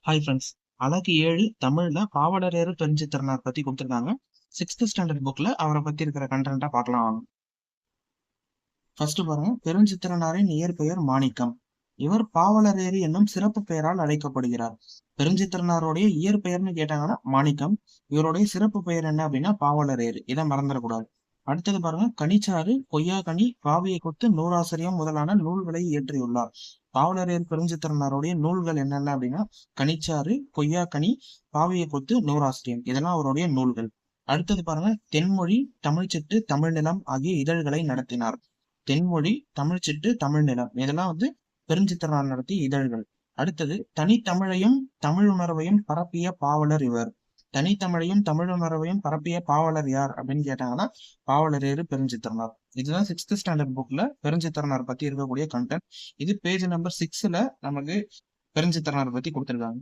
Hi friends. அழகு 7 தமிழ்ல பாவலரேறு பெருஞ்சித்திரனார் பத்தி கொடுத்துருக்காங்க. 6th ஸ்டாண்டர்ட் புக்ல அவரை பத்தி இருக்கிற கண்டென்ட்டா பார்க்கலாம் வாங்க. ஃபர்ஸ்ட் பாருங்க, பெருஞ்சித்திரனாரின் இயற்பெயர் மாணிக்கம். இவர் பாவலரேறு என்னும் சிறப்பு பெயரால் அழைக்கப்படுகிறார். பெருஞ்சித்திரனாருடைய இயற்பெயர்னு கேட்டாங்கன்னா மாணிக்கம். இவருடைய சிறப்பு பெயர் என்ன அப்படின்னா பாவலரேறு. இதை மறந்துடக்கூடாது. அடுத்தது பாருங்க, கனிச்சாறு, கொய்யாக்கனி, காவிய கொத்து, நூறாசிரியம் முதலான நூல்களை இயற்றியுள்ளார். பாவலரேறு பெருஞ்சித்திரனாருடைய நூல்கள் என்னென்ன அப்படின்னா கனிச்சாறு, கொய்யாக்கனி, காவிய கொத்து, நூறாசிரியம் இதெல்லாம் அவருடைய நூல்கள். அடுத்தது பாருங்க, தென்மொழி, தமிழ்ச்சிட்டு, தமிழ்நிலம் ஆகிய இதழ்களை நடத்தினார். தென்மொழி, தமிழ்ச்சிட்டு, தமிழ்நிலம் இதெல்லாம் பெருஞ்சித்திரனார் நடத்திய இதழ்கள். அடுத்தது, தனித்தமிழையும் தமிழுணர்வையும் பரப்பிய பாவலர் இவர். தனித்தமிழையும் தமிழுணர்வையும் பரப்பிய பாவலர் யார் அப்படின்னு கேட்டாங்கன்னா பாவலரேறு பெருஞ்சித்திரனார். இதுதான் 6th ஸ்டாண்டர்ட் புக்ல பெருஞ்சித்திரனார் பத்தி இருக்கக்கூடிய கண்டென்ட். இது பேஜ் நம்பர் 6ல நமக்கு பெருஞ்சித்திரனார் பத்தி கொடுத்திருக்காங்க.